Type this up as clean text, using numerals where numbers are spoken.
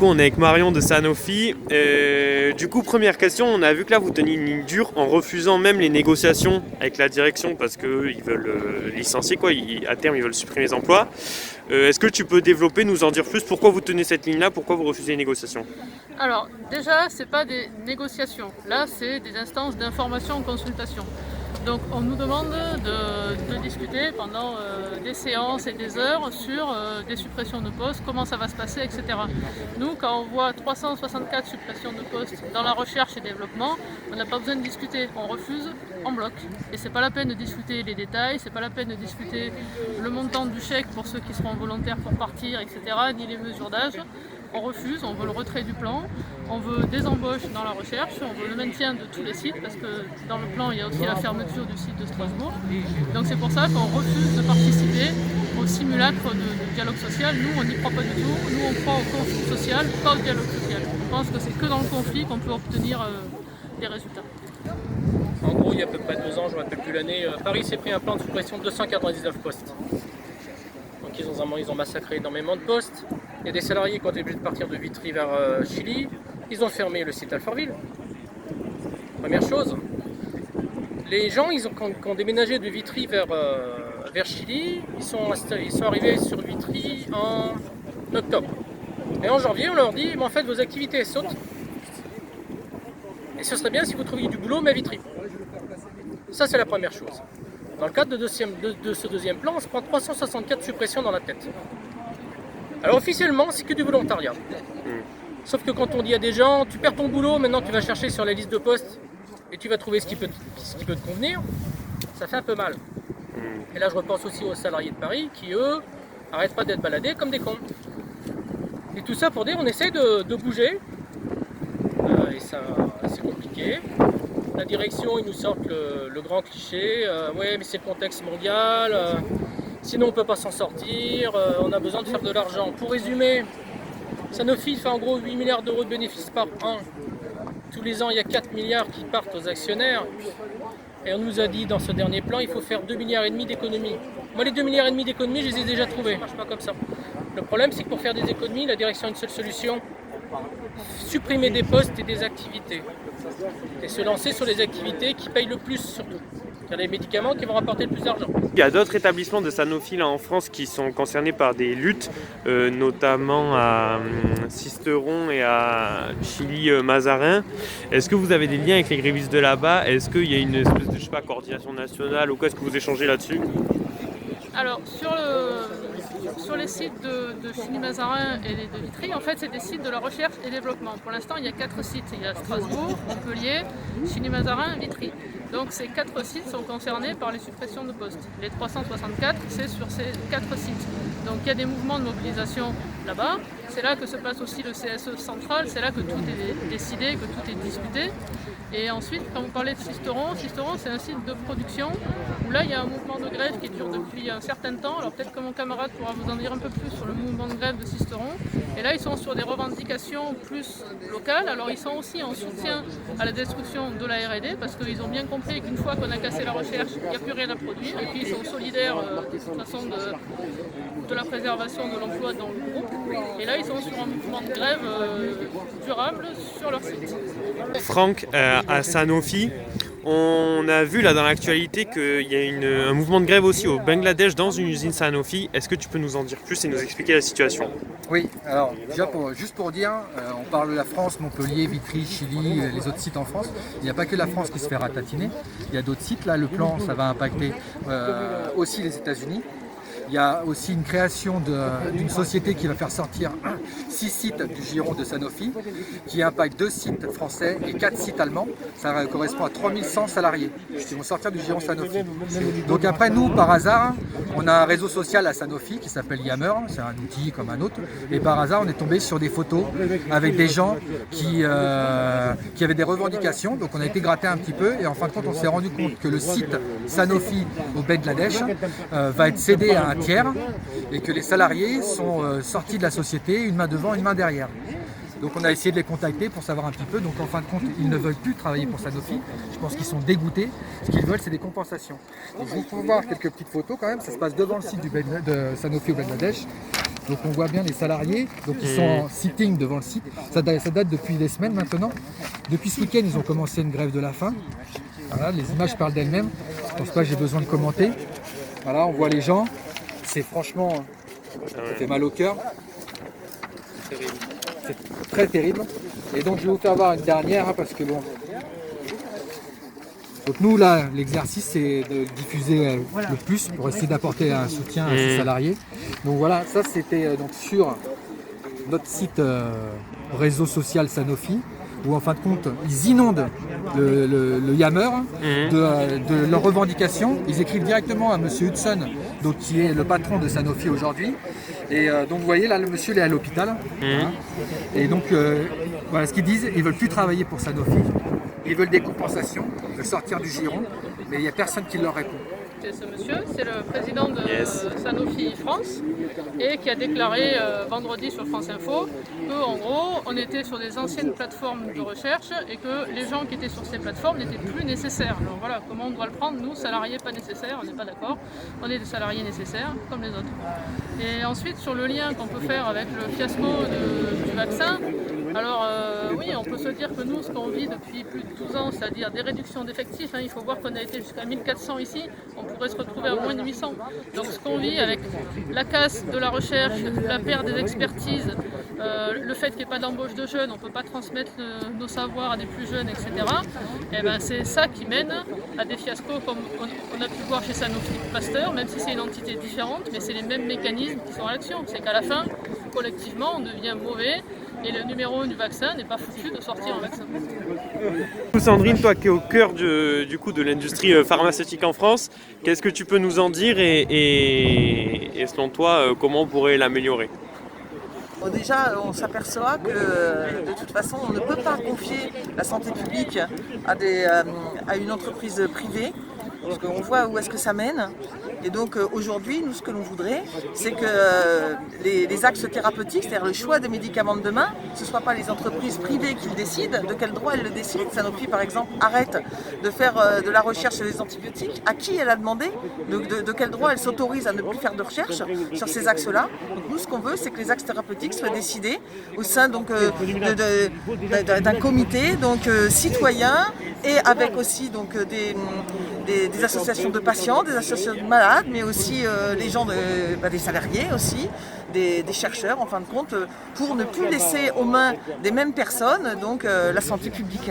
On est avec Marion de Sanofi. Du coup, première question, on a vu que là vous teniez une ligne dure en refusant même les négociations avec la direction parce qu'eux ils veulent licencier quoi, à terme ils veulent supprimer les emplois. Est-ce que tu peux développer, nous en dire plus, pourquoi vous tenez cette ligne-là, pourquoi vous refusez les négociations? Alors déjà, c'est pas des négociations, là c'est des instances d'information en consultation. Donc on nous demande de discuter pendant des séances et des heures sur des suppressions de postes, comment ça va se passer, etc. Nous, quand on voit 364 suppressions de postes dans la recherche et développement, on n'a pas besoin de discuter, on refuse en bloc. Et c'est pas la peine de discuter les détails, c'est pas la peine de discuter le montant du chèque pour ceux qui seront volontaires pour partir, etc., ni les mesures d'âge. On refuse, on veut le retrait du plan, on veut des embauches dans la recherche, on veut le maintien de tous les sites parce que dans le plan il y a aussi la fermeture du site de Strasbourg. Donc c'est pour ça qu'on refuse de participer au simulacre de dialogue social. Nous on n'y croit pas du tout, nous on croit au conflit social, pas au dialogue social. On pense que c'est que dans le conflit qu'on peut obtenir des résultats. En gros, il y a à peu près 2 ans, je ne me rappelle plus l'année, Paris s'est pris un plan de suppression de 299 postes. Donc ils ont massacré énormément de postes. Il y a des salariés qui ont été obligés de partir de Vitry vers Chilly. Ils ont fermé le site Alfortville. Première chose. Les gens qui ont déménagé de Vitry vers Chilly, ils sont arrivés sur Vitry en octobre. Et en janvier, on leur dit, mais en fait, vos activités elles sautent. Et ce serait bien si vous trouviez du boulot, mais à Vitry. Ça, c'est la première chose. Dans le cadre de ce deuxième plan, on se prend 364 suppressions dans la tête. Alors officiellement, c'est que du volontariat. Sauf que quand on dit à des gens, tu perds ton boulot, maintenant tu vas chercher sur la liste de postes et tu vas trouver ce qui peut te convenir, ça fait un peu mal. Et là, je repense aussi aux salariés de Paris qui, eux, n'arrêtent pas d'être baladés comme des cons. Et tout ça pour dire, on essaie de bouger. Et ça, c'est compliqué. La direction, ils nous sortent le grand cliché. Ouais, mais c'est le contexte mondial. Sinon, on ne peut pas s'en sortir. On a besoin de faire de l'argent. Pour résumer, Sanofi fait en gros 8 milliards d'euros de bénéfices par an. Tous les ans, il y a 4 milliards qui partent aux actionnaires. Et on nous a dit dans ce dernier plan, il faut faire 2,5 milliards d'économies. Moi, les 2,5 milliards d'économies, je les ai déjà trouvés. Ça ne marche pas comme ça. Le problème, c'est que pour faire des économies, la direction a une seule solution. Supprimer des postes et des activités. Et se lancer sur les activités qui payent le plus surtout. C'est les médicaments qui vont rapporter le plus d'argent. Il y a d'autres établissements de Sanofi là en France qui sont concernés par des luttes, notamment à Sisteron et à Chilly-Mazarin. Est-ce que vous avez des liens avec les grévistes de là-bas? Est-ce qu'il y a une espèce de coordination nationale ou quoi? Est-ce que vous échangez là-dessus? Alors sur les sites de Chilly-Mazarin et de Vitry, en fait c'est des sites de la recherche et développement. Pour l'instant il y a 4 sites, il y a Strasbourg, Montpellier, Chilly-Mazarin, Vitry. Donc ces 4 sites sont concernés par les suppressions de postes. Les 364, c'est sur ces 4 sites. Donc il y a des mouvements de mobilisation là-bas. C'est là que se passe aussi le CSE central, c'est là que tout est décidé, que tout est discuté. Et ensuite, quand vous parlez de Sisteron c'est un site de production où là il y a un mouvement de grève qui dure depuis un certain temps. Alors peut-être que mon camarade pourra vous en dire un peu plus sur le mouvement de grève de Sisteron. Et là ils sont sur des revendications plus locales. Alors ils sont aussi en soutien à la destruction de la R&D parce qu'ils ont bien compris qu'une fois qu'on a cassé la recherche, il n'y a plus rien à produire. Et puis ils sont solidaires de toute façon de la préservation de l'emploi dans le groupe. Et là ils sont sur un mouvement de grève durable sur leur site. Franck, à Sanofi, on a vu là dans l'actualité qu'il y a un mouvement de grève aussi au Bangladesh dans une usine Sanofi. Est-ce que tu peux nous en dire plus et nous expliquer la situation? Oui, alors déjà juste pour dire, on parle de la France, Montpellier, Vitry, Chilly, les autres sites en France. Il n'y a pas que la France qui se fait ratatiner, il y a d'autres sites. Là, le plan, ça va impacter aussi les États-Unis. Il y a aussi une création d'une société qui va faire sortir 6 sites du giron de Sanofi, qui impacte 2 sites français et 4 sites allemands. Ça correspond à 3100 salariés qui vont sortir du giron Sanofi. Donc après, nous, par hasard, on a un réseau social à Sanofi qui s'appelle Yammer, c'est un outil comme un autre. Et par hasard, on est tombé sur des photos avec des gens qui avaient des revendications. Donc on a été gratter un petit peu et en fin de compte, on s'est rendu compte que le site Sanofi au Bangladesh va être cédé à un tiers et que les salariés sont sortis de la société, une main devant, une main derrière. Donc on a essayé de les contacter pour savoir un petit peu. Donc en fin de compte, ils ne veulent plus travailler pour Sanofi. Je pense qu'ils sont dégoûtés. Ce qu'ils veulent, c'est des compensations. Donc vous pouvez voir quelques petites photos quand même. Ça se passe devant le site de Sanofi au Bangladesh. Donc on voit bien les salariés, donc ils sont en sitting devant le site. Ça date depuis des semaines maintenant. Depuis ce week-end, ils ont commencé une grève de la faim. Voilà, les images parlent d'elles-mêmes. Je ne pense pas que j'ai besoin de commenter. Voilà, on voit les gens. C'est franchement, ça fait mal au cœur. C'est très terrible. Et donc je vais vous faire voir une dernière parce que bon. Donc nous là, l'exercice c'est de diffuser le plus pour essayer d'apporter un soutien à ces salariés. Donc voilà, ça c'était donc sur notre site réseau social Sanofi, où en fin de compte ils inondent le Yammer de leurs revendications. Ils écrivent directement à monsieur Hudson, donc, qui est le patron de Sanofi aujourd'hui. Et donc vous voyez là, le monsieur est à l'hôpital. Hein. Et donc voilà ce qu'ils disent, ils veulent plus travailler pour Sanofi. Ils veulent des compensations, ils veulent sortir du giron, mais il n'y a personne qui leur répond. C'est ce monsieur, c'est le président de Sanofi France et qui a déclaré vendredi sur France Info qu'en gros on était sur des anciennes plateformes de recherche et que les gens qui étaient sur ces plateformes n'étaient plus nécessaires. Alors voilà, comment on doit le prendre, nous salariés pas nécessaires, on n'est pas d'accord, on est des salariés nécessaires comme les autres. Et ensuite sur le lien qu'on peut faire avec le fiasco du vaccin, alors oui, on peut se dire que nous, ce qu'on vit depuis plus de 12 ans, c'est-à-dire des réductions d'effectifs, il faut voir qu'on a été jusqu'à 1400 ici, on pourrait se retrouver à moins de 800. Donc ce qu'on vit avec la casse de la recherche, la perte des expertises, le fait qu'il n'y ait pas d'embauche de jeunes, on ne peut pas transmettre nos savoirs à des plus jeunes, etc. Et ben, c'est ça qui mène à des fiascos comme on a pu voir chez Sanofi Pasteur, même si c'est une entité différente, mais c'est les mêmes mécanismes qui sont en action. C'est qu'à la fin, collectivement, on devient mauvais. Et le numéro 1 du vaccin n'est pas foutu de sortir un vaccin. Sandrine, toi qui es au cœur du coup de l'industrie pharmaceutique en France, qu'est-ce que tu peux nous en dire et selon toi, comment on pourrait l'améliorer? Bon, déjà, on s'aperçoit que de toute façon, on ne peut pas confier la santé publique à une entreprise privée, parce qu'on voit où est-ce que ça mène. Et donc aujourd'hui, nous, ce que l'on voudrait, c'est que les axes thérapeutiques, c'est-à-dire le choix des médicaments de demain, ce ne soit pas les entreprises privées qui le décident. De quel droit elles le décident? Sanofi, par exemple, arrête de faire de la recherche sur les antibiotiques. À qui elle a demandé? De quel droit elle s'autorise à ne plus faire de recherche sur ces axes-là? Donc nous, ce qu'on veut, c'est que les axes thérapeutiques soient décidés au sein d'un comité citoyen et avec aussi des associations de patients, des associations de malades, mais aussi les gens, des salariés aussi, des chercheurs en fin de compte, pour ne plus laisser aux mains des mêmes personnes la santé publique.